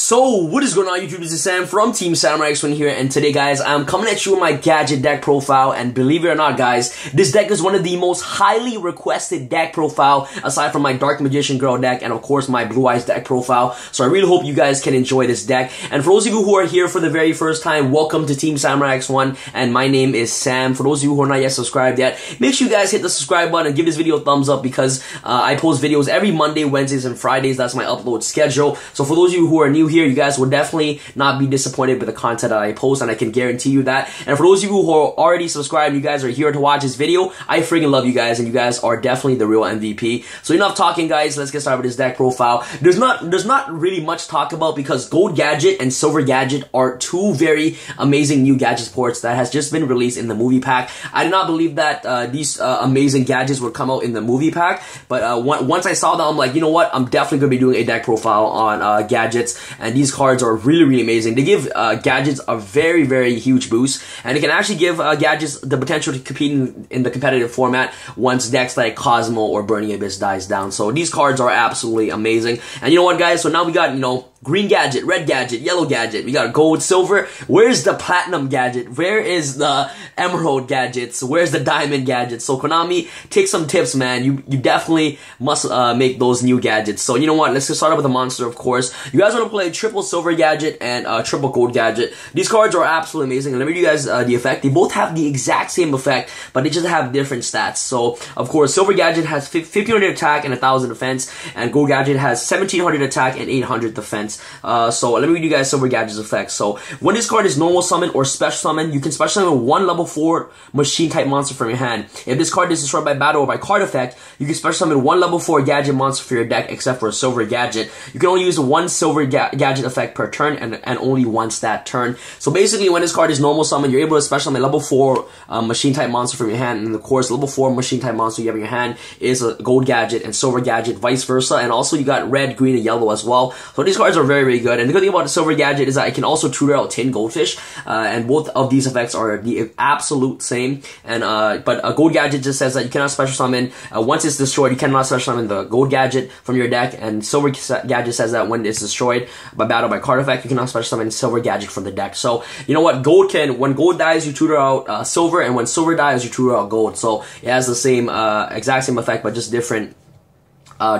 So, what is going on YouTube? This is Sam from TeamSamuraiX1 here, and today guys, I'm coming at you with my Gadget deck profile, and believe it or not guys, this deck is one of the most highly requested deck profile, aside from my Dark Magician Girl deck, and of course my Blue Eyes deck profile. So I really hope you guys can enjoy this deck, and for those of you who are here for the very first time, welcome to TeamSamuraiX1, and my name is Sam. For those of you who are not yet subscribed yet, make sure you guys hit the subscribe button and give this video a thumbs up, because I post videos every Monday, Wednesdays, and Fridays. That's my upload schedule. So for those of you who are new here, you guys will definitely not be disappointed with the content that I post, and I can guarantee you that. And for those of you who are already subscribed, you guys are here to watch this video, I freaking love you guys, and you guys are definitely the real MVP. So enough talking guys, let's get started with this deck profile. There's not really much to talk about, because Gold Gadget and Silver Gadget are two very amazing new gadget ports that has just been released in the movie pack. I did not believe that these amazing gadgets would come out in the movie pack, but once I saw them, I'm like, you know what, I'm definitely going to be doing a deck profile on gadgets, and these cards are really amazing. They give gadgets a very huge boost, and it can actually give gadgets the potential to compete in the competitive format once decks like Cosmo or Burning Abyss dies down. So these cards are absolutely amazing. And you know what guys, so now we got, you know, green gadget, red gadget, yellow gadget, we got gold, silver. Where's the platinum gadget? Where is the emerald gadgets? Where's the diamond gadget? So Konami, take some tips, man. You definitely must make those new gadgets. So you know what, let's get started with the monster, of course. You guys want to play triple silver gadget and triple gold gadget. These cards are absolutely amazing, and let me give you guys the effect. They both have the exact same effect, but they just have different stats. So of course, silver gadget has 1500 attack and 1000 defense, and gold gadget has 1700 attack and 800 defense. So let me read you guys Silver Gadget's effects. So when this card is normal summon or special summon, you can special summon one level 4 machine type monster from your hand. If this card is destroyed by battle or by card effect, you can special summon one level 4 gadget monster for your deck, except for a Silver Gadget. You can only use one Silver Gadget effect per turn, and only one stat turn. So basically, when this card is normal summon, you're able to special summon level 4 machine type monster from your hand, and of course level 4 machine type monster you have in your hand is a Gold Gadget and Silver Gadget, vice versa, and also you got red, green, and yellow as well. So these cards are very good. And the good thing about the Silver Gadget is that it can also tutor out Tin Goldfish, and both of these effects are the absolute same. And but a Gold Gadget just says that you cannot special summon once it's destroyed. You cannot special summon the Gold Gadget from your deck, and Silver Gadget says that when it's destroyed by battle by card effect, you cannot special summon Silver Gadget from the deck. So you know what, when Gold dies, you tutor out Silver, and when Silver dies, you tutor out Gold. So it has the same exact same effect, but just different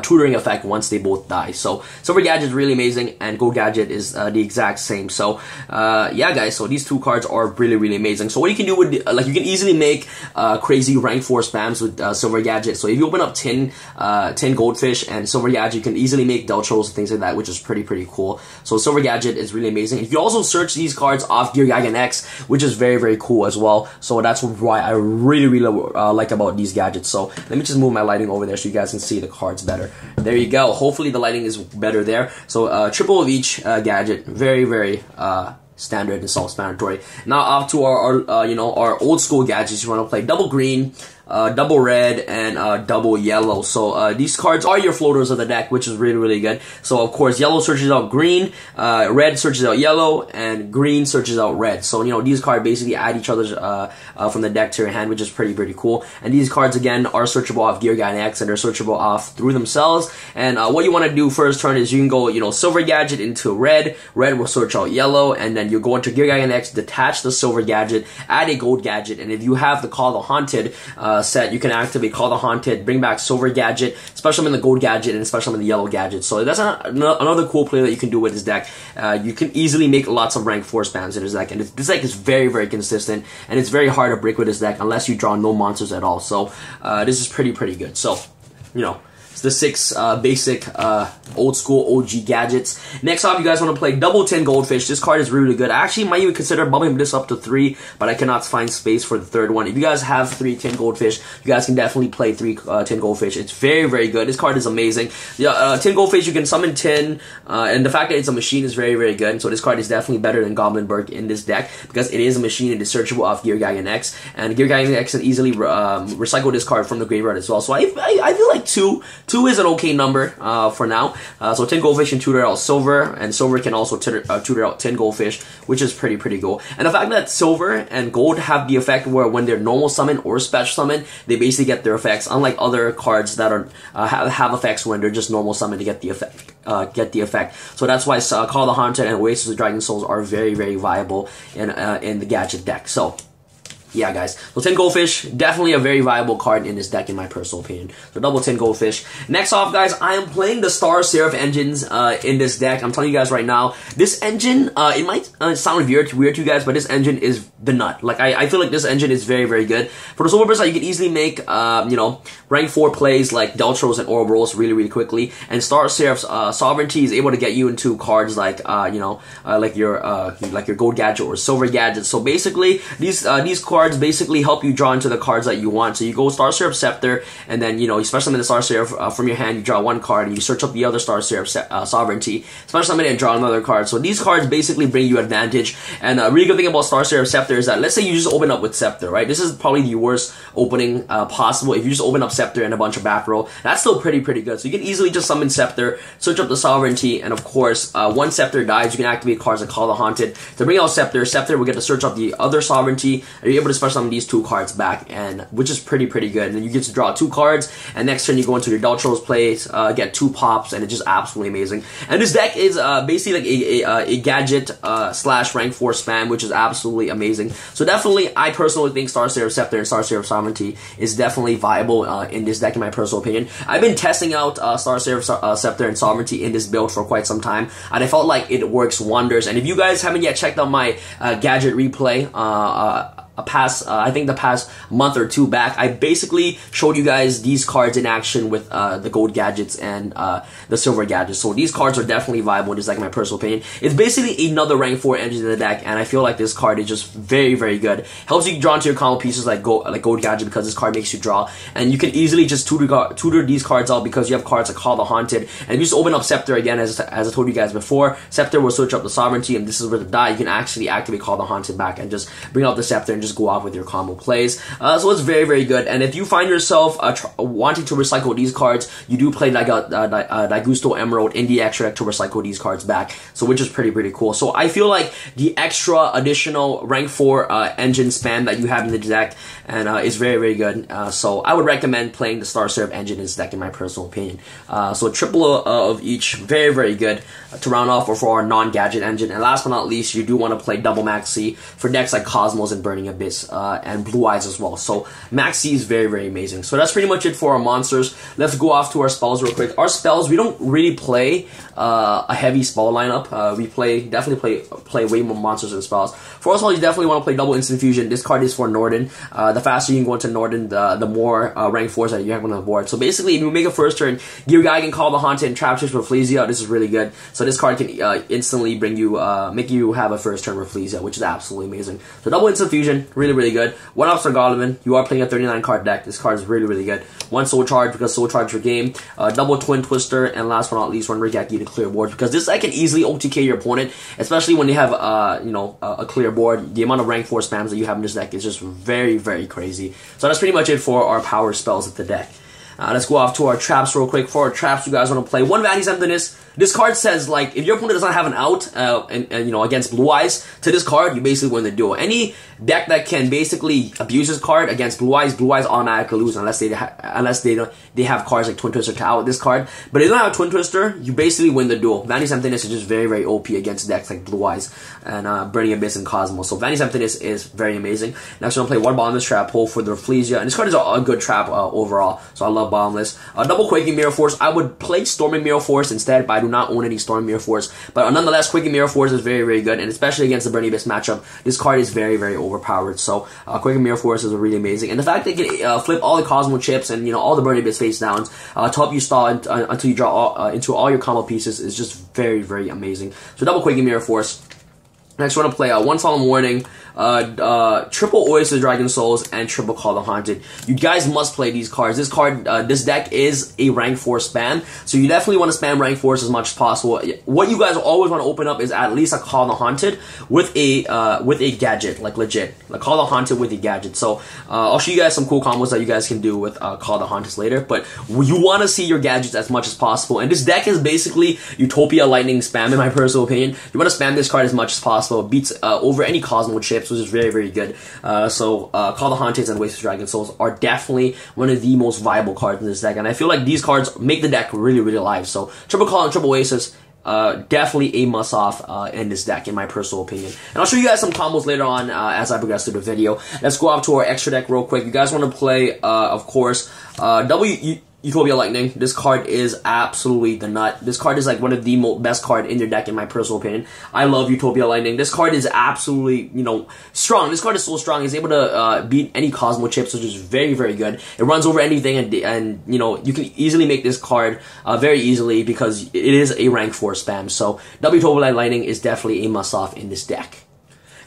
tutoring effect once they both die. So Silver Gadget is really amazing, and Gold Gadget is the exact same. So yeah guys, so these two cards are really amazing. So what you can do with like, you can easily make crazy rank 4 spams with Silver Gadget. So if you open up 10 Goldfish and Silver Gadget, you can easily make Deltros and things like that, which is pretty cool. So Silver Gadget is really amazing. You can also search these cards off Gear Gagan X, which is very cool as well. So that's why I really like about these gadgets. So let me just move my lighting over there so you guys can see the cards better. There you go. Hopefully the lighting is better there. So triple of each gadget, very standard and self-explanatory. Now off to our you know, our old school gadgets. You want to play double green, double red, and double yellow. So these cards are your floaters of the deck, which is really good. So of course, yellow searches out green, red searches out yellow, and green searches out red. So you know, these cards basically add each other's from the deck to your hand, which is pretty cool. And these cards again are searchable off Gear Gagan X, and they're searchable off through themselves. And what you want to do first turn is you can go, you know, Silver Gadget into red. Red will search out yellow, and then you go into Gear Gagan X, detach the Silver Gadget, add a Gold Gadget, and if you have the Call the Haunted set, you can activate Call the Haunted, bring back Silver Gadget, special summon the Gold Gadget, and special summon the Yellow Gadget. So that's another cool play that you can do with this deck. You can easily make lots of rank 4 spams in this deck, and this deck is very consistent, and it's very hard to break with this deck unless you draw no monsters at all. So this is pretty good. So you know, the 6 basic old school OG gadgets. Next off, you guys want to play double 10 Goldfish. This card is really good. I actually might even consider bumping this up to 3, but I cannot find space for the third one. If you guys have 3 10 Goldfish, you guys can definitely play 3 10 Goldfish. It's very good. This card is amazing. 10 Goldfish, you can summon 10, and the fact that it's a machine is very good. So this card is definitely better than Goblinberg in this deck, because it is a machine and it's searchable off Gear Gagan X, and Gear Gagan X can easily recycle this card from the graveyard as well. So I feel like 2 2 is an okay number for now. So 10 goldfish can tutor out silver, and silver can also tutor out 10 goldfish, which is pretty cool. And the fact that silver and gold have the effect where when they're normal summon or special summon, they basically get their effects, unlike other cards that are have effects when they're just normal summon to get the effect. So that's why Call the Haunted and Oasis of Dragon Souls are very viable in the Gadget deck. So yeah, guys. So 10 goldfish, definitely a very viable card in this deck in my personal opinion. So double 10 goldfish. Next off, guys, I am playing the Star Seraph engines in this deck. I'm telling you guys right now, this engine, it might sound weird to you guys, but this engine is the nut. Like, I feel like this engine is very good. For the Silver Burst, you can easily make, you know, rank 4 plays like Deltros and Ouroboros really quickly. And Star Seraph's Sovereignty is able to get you into cards like, you know, like your Gold Gadget or Silver Gadget. So basically, these cards basically help you draw into the cards that you want. So you go Star Seraph Scepter, and then, you know, you special summon the Star Seraph from your hand, you draw one card, and you search up the other Star Seraph Sovereignty, special summon it, and draw another card. So these cards basically bring you advantage. And a really good thing about Star Seraph Scepter is that, let's say you just open up with Scepter, right? This is probably the worst opening possible. If you just open up Scepter and a bunch of back row, that's still pretty good. So you can easily just summon Scepter, search up the Sovereignty, and of course, once Scepter dies, you can activate cards like Call the Haunted to bring out Scepter. Scepter will get to search up the other Sovereignty, and you're able to special summon these 2 cards back, and which is pretty good. And then you get to draw 2 cards, and next turn you go into your Deltros plays, get 2 pops, and it's just absolutely amazing. And this deck is basically like a Gadget slash rank 4 spam, which is absolutely amazing. So definitely, I personally think Star Seraph Scepter and Star Seraph Sovereignty is definitely viable in this deck in my personal opinion. I've been testing out Star Seraph Scepter and Sovereignty in this build for quite some time, and I felt like it works wonders. And if you guys haven't yet checked out my Gadget replay, I think the past month or 2 back, I basically showed you guys these cards in action with the gold gadgets and the silver gadgets. So these cards are definitely viable in this deck in my personal opinion. It's basically another rank 4 engine in the deck, and I feel like this card is just very good. Helps you draw into your combo pieces like gold gadget, because this card makes you draw, and you can easily just tutor these cards out because you have cards like Call the Haunted. And if you just open up Scepter again, as I told you guys before, Scepter will switch up the Sovereignty, and this is where the die, you can actually activate Call the Haunted back and just bring out the Scepter and just go off with your combo plays. So it's very good. And if you find yourself wanting to recycle these cards, you do play Daigusto Emerald in the extra deck to recycle these cards back, so which is pretty cool. So I feel like the extra additional rank 4 engine spam that you have in the deck and is very good. So I would recommend playing the Star Seraph engine in this deck in my personal opinion. So triple of each, very good to round off or for our non-gadget engine. And last but not least, you do want to play double Maxi for decks like Cosmos and Burning Abyss and Blue Eyes as well. So Maxi is very amazing. So that's pretty much it for our monsters. Let's go off to our spells real quick. Our spells, we don't really play a heavy spell lineup. We definitely play way more monsters than spells. For us all, you definitely want to play double Instant Fusion. This card is for Norden. The faster you can go into Norden, the more rank 4s that you have on the board. So basically, if you make a first turn, your guy can Call the Haunted and Trap Chips for Flesia. This is really good. So this card can instantly bring you, make you have a first turn Rafflesia, which is absolutely amazing. So double Instant Fusion, really good. 1 Officer Golovin, you are playing a 39 card deck. This card is really good. 1 Soul Charge, because Soul Charge for game. Double Twin Twister, and last but not least, 1 Rigaki to clear board, because this deck can easily OTK your opponent, especially when you have you know, a clear board. The amount of rank 4 spams that you have in this deck is just very crazy. So that's pretty much it for our power spells of the deck. Let's go off to our traps real quick. For our traps, you guys want to play 1 Vanity's Emptiness. This card says, like, if your opponent does not have an out, and you know, against Blue Eyes, to this card, you basically win the duel. Any deck that can basically abuse this card against Blue Eyes automatically lose unless they have cards like Twin Twister to out this card. But if they don't have Twin Twister, you basically win the duel. Vanity's Emptiness is just very OP against decks like Blue Eyes and Burning Abyss and Cosmos. So Vanity's Emptiness is very amazing. Next, we're gonna play 1 Bottomless Trap Hole for the Rafflesia, and this card is a good trap overall. So I love Bottomless. Double Quaking Mirror Force. I would play Storming Mirror Force instead, but I do not own any Storming Mirror Force. But nonetheless, Quaking Mirror Force is very good, and especially against the Burning Abyss matchup, this card is very overpowered. So Quaking Mirror Force is really amazing, and the fact that it can flip all the Cosmo chips and, you know, all the Burning Abyss face downs to help you stall until you draw into all your combo pieces is just very amazing. So double Quaking Mirror Force. Next, we're going to play 1 Solemn Warning. triple Oyster Dragon Souls, and triple Call the Haunted. You guys must play these cards. This deck is a rank 4 spam, so you definitely want to spam rank 4s as much as possible. What you guys always want to open up is at least a Call the Haunted with a gadget, like legit, like Call the Haunted with a gadget. So I'll show you guys some cool combos that you guys can do with Call the Haunted later, but you want to see your gadgets as much as possible. And this deck is basically Utopia Lightning spam, in my personal opinion. You want to spam this card as much as possible. It beats over any Cosmo chips, which is very, very good. So Call the Haunteds and Wasted Dragon Souls are definitely one of the most viable cards in this deck, and I feel like these cards make the deck really, really alive. So triple Call and triple Oasis, definitely a must-off in this deck, in my personal opinion. And I'll show you guys some combos later on as I progress through the video. Let's go off to our extra deck real quick. You guys want to play, of course, Utopia Lightning. This card is absolutely the nut. This card is like one of the best card in your deck, in my personal opinion. I love Utopia Lightning. This card is absolutely, strong. This card is so strong. It's able to beat any Cosmo chips, which is very, very good. It runs over anything, and you can easily make this card very easily because it is a rank 4 spam. So Utopia Lightning is definitely a must-off in this deck.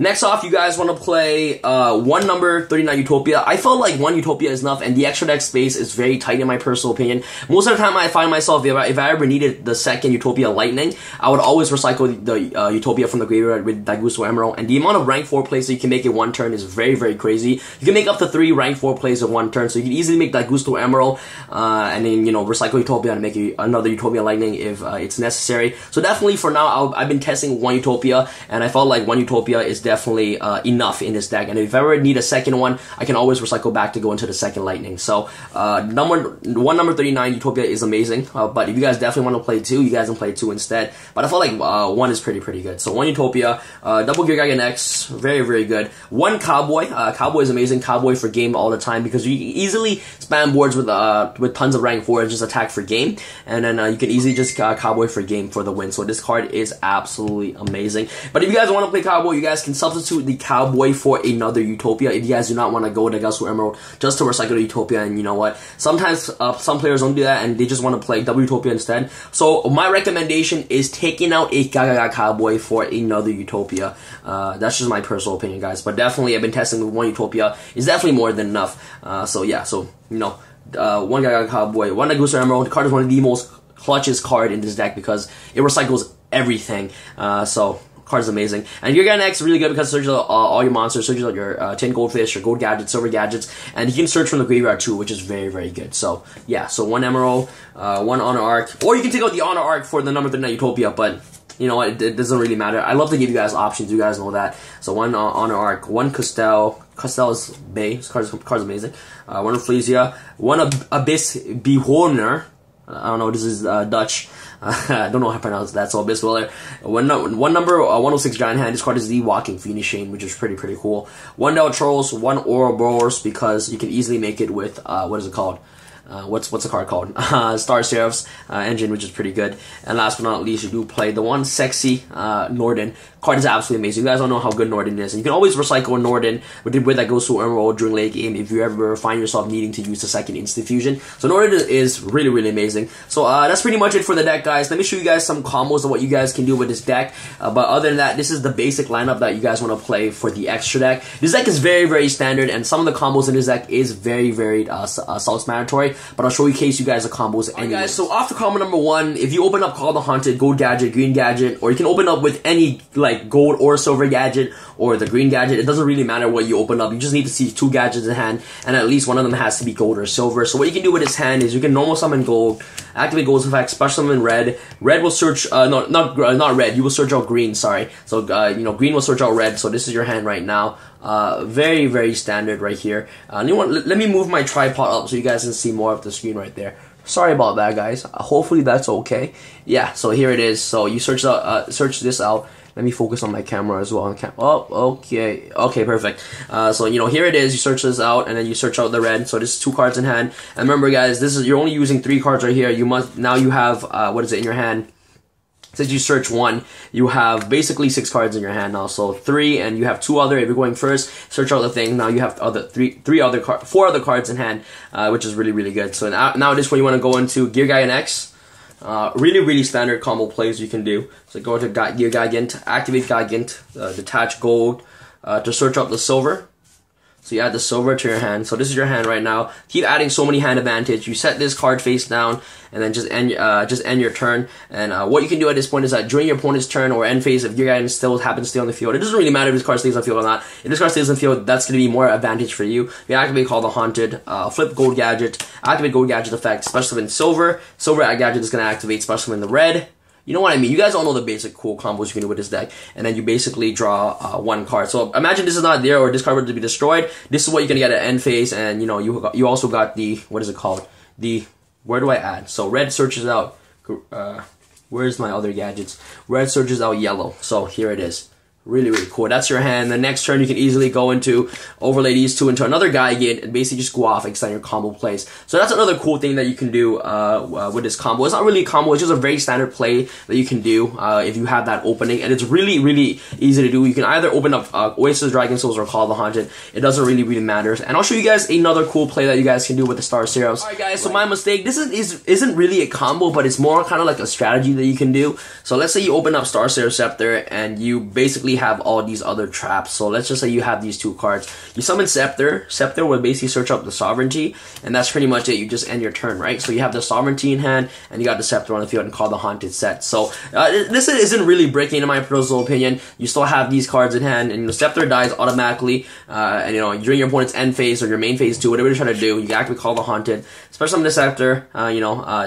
Next off, you guys want to play 1 number 39 Utopia. I felt like 1 Utopia is enough, and the extra deck space is very tight in my personal opinion. Most of the time I find myself, if I ever needed the second Utopia Lightning, I would always recycle the Utopia from the graveyard with Daigusto Emerald, and the amount of rank 4 plays that you can make in 1 turn is very, very crazy. You can make up to 3 rank 4 plays in 1 turn, so you can easily make Daigusto Emerald, and then, recycle Utopia and make another Utopia Lightning if it's necessary. So definitely for now, I've been testing 1 Utopia, and I felt like 1 Utopia is definitely enough in this deck, and if I ever need a second one, I can always recycle back to go into the second Lightning. So number 39 Utopia is amazing, but if you guys definitely want to play 2, you guys can play 2 instead, but I feel like 1 is pretty good. So 1 Utopia, double Gear Gagan X, very, very good. 1 Cowboy. Cowboy is amazing. Cowboy for game all the time, because you can easily spam boards with tons of rank 4 and just attack for game, and then you can easily just Cowboy for game for the win. So this card is absolutely amazing. But if you guys want to play Cowboy, you guys can substitute the Cowboy for another Utopia if you guys do not want to go to Daigusto Emerald just to recycle the Utopia. And you know what, sometimes some players don't do that and they just want to play double Utopia instead. So my recommendation is taking out a Gaga Cowboy for another Utopia. That's just my personal opinion, guys, but definitely I've been testing with 1 Utopia. It's definitely more than enough. So yeah, so 1 Gaga Cowboy, 1 Daigusto Emerald. The card is one of the most clutchest card in this deck because it recycles everything. So card is amazing. And your Gagan X is really good because it searches out all your monsters, searches out your tin goldfish, your gold gadgets, silver gadgets, and you can search from the graveyard too, which is very, very good. So yeah, so 1 Emerald, 1 Honor Arc, or you can take out the Honor Arc for the number 39 Utopia, but you know what, it doesn't really matter. I love to give you guys options, you guys know that. So 1 Honor Arc, 1 Castell is Bay, this card's amazing. 1 Ecclesia, 1 Abyss Beholder, I don't know, this is Dutch. I don't know how to pronounce that, so Abyss Dweller. 1 number 106 Giant Hand. This card is the Walking Phoenix Shane, which is pretty cool. 1 Trolls, 1 Ouroboros, because you can easily make it with what is it called? What's the card called? Star Seraph's engine, which is pretty good. And last but not least, you do play the 1 Sexy Norden. Card is absolutely amazing. You guys don't know how good Norden is. And you can always recycle Norden with that goes to Emerald during late game if you ever find yourself needing to use the second instant fusion. So Norden is really amazing. So that's pretty much it for the deck, guys. Let me show you guys some combos of what you guys can do with this deck. But other than that, this is the basic lineup that you guys want to play for the extra deck. This deck is very standard, and some of the combos in this deck is very self-explanatory. But I'll show you in case you guys are combos anyway. Guys, so off to combo number 1, if you open up Call the Haunted, gold gadget, green gadget, or you can open up with any like gold or silver gadget or the green gadget. It doesn't really matter what you open up. You just need to see 2 gadgets in hand, and at least one of them has to be gold or silver. So what you can do with this hand is you can normal summon gold, activate gold's effect, special summon red. Red will search not red. You will search out green. Sorry. So green will search out red. So this is your hand right now. Very standard right here. Let me move my tripod up so you guys can see more of the screen right there. Sorry about that, guys. Hopefully that's okay. Yeah, so here it is. So you search this out. Let me focus on my camera as well. Oh, okay, perfect. So here it is. You search this out, and then you search out the red. So this is 2 cards in hand. And remember, guys, you're only using 3 cards right here. Now you have what is it in your hand? Since you search 1, you have basically 6 cards in your hand now. So 3, and you have 2 other. If you're going first, search out the thing. Now you have 4 other cards in hand, which is really good. So now this is when you want to go into Gear Gagan X. Really standard combo plays you can do. So go to Gear Gigant, activate Gigant, detach gold, to search up the silver. So you add the silver to your hand. So this is your hand right now. Keep adding so many hand advantage. You set this card face down, and then just end your turn. And what you can do at this point is that during your opponent's turn or end phase, if your guy still happens to stay on the field, it doesn't really matter if this card stays on the field or not. If this card stays on the field, that's going to be more advantage for you. You activate Call the Haunted, flip Gold Gadget, activate Gold Gadget effect, special summon silver. Silver Gadget is going to activate special summon the red. You know what I mean? You guys all know the basic cool combos you can do with this deck, and then you basically draw one card. So imagine this is not there, or this card were to be destroyed. This is what you're gonna get at end phase, and you know you also got the, what is it called? The, where do I add? So red searches out. Where's my other gadgets? Red searches out yellow. So here it is. Really, really cool. That's your hand. The next turn, you can easily go into overlay these two into another guy again and basically just go off, extend your combo plays. So that's another cool thing that you can do with this combo. It's not really a combo. It's just a very standard play that you can do if you have that opening. And it's really, really easy to do. You can either open up Oasis, Dragon Souls, or Call the Haunted. It doesn't really, really matter. And I'll show you guys another cool play that you guys can do with the Star Seros. Alright guys, so my mistake. This isn't really a combo, but it's more kind of like a strategy that you can do. So let's say you open up Star Seros Scepter and you basically have all these other traps. So let's just say you have these two cards. You summon Scepter. Scepter will basically search up the Sovereignty, and that's pretty much it. You just end your turn, right? So you have the Sovereignty in hand, and you got the Scepter on the field and Call the Haunted set. So this isn't really breaking in my personal opinion. You still have these cards in hand, and the Scepter dies automatically, and you know, during your opponent's end phase or your main phase too, whatever you're trying to do, you activate Call the Haunted, special summon the Scepter,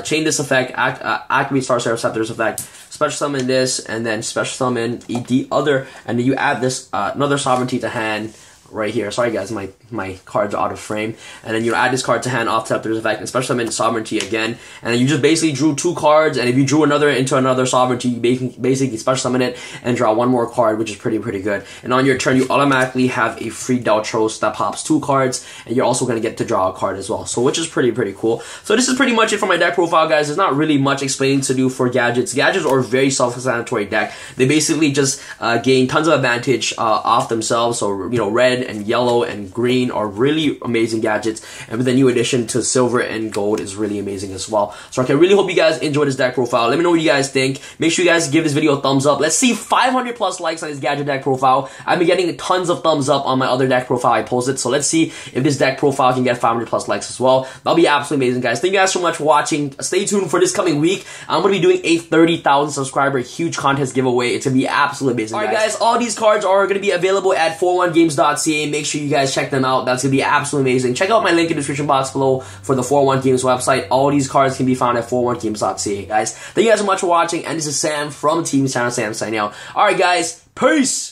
chain this effect, activate Star Seros Scepter's effect, special summon this, and then special summon the other, and then you add this another Sovereignty to hand right here. Sorry guys, my cards are out of frame. And then you add this card to hand off Scepter's effect, and special summon Sovereignty again. And then you just basically drew two cards, and if you drew another into another Sovereignty, you basically special summon it and draw one more card, which is pretty good. And on your turn, you automatically have a free Deltros that pops two cards, and you're also going to get to draw a card as well. So which is pretty cool. So this is pretty much it for my deck profile, guys. There's not really much explaining to do for gadgets. Gadgets are a very self-explanatory deck. They basically just gain tons of advantage off themselves. So, you know, red and yellow and green are really amazing gadgets, and with the new addition to silver and gold is really amazing as well. So I really hope you guys enjoy this deck profile. Let me know what you guys think. Make sure you guys give this video a thumbs up. Let's see 500 plus likes on this gadget deck profile. I've been getting tons of thumbs up on my other deck profile I posted, so let's see if this deck profile can get 500 plus likes as well. That'll be absolutely amazing, guys. Thank you guys so much for watching. Stay tuned for this coming week. I'm going to be doing a 30,000 subscriber huge contest giveaway. It's going to be absolutely amazing, guys. Alright guys, all these cards are going to be available at 41games.ca. Make sure you guys check them out. That's going to be absolutely amazing. Check out my link in the description box below for the 41 Games website. All these cards can be found at 41games.ca, guys. Thank you guys so much for watching, and this is Sam from Team Sam signing out. Alright guys, peace!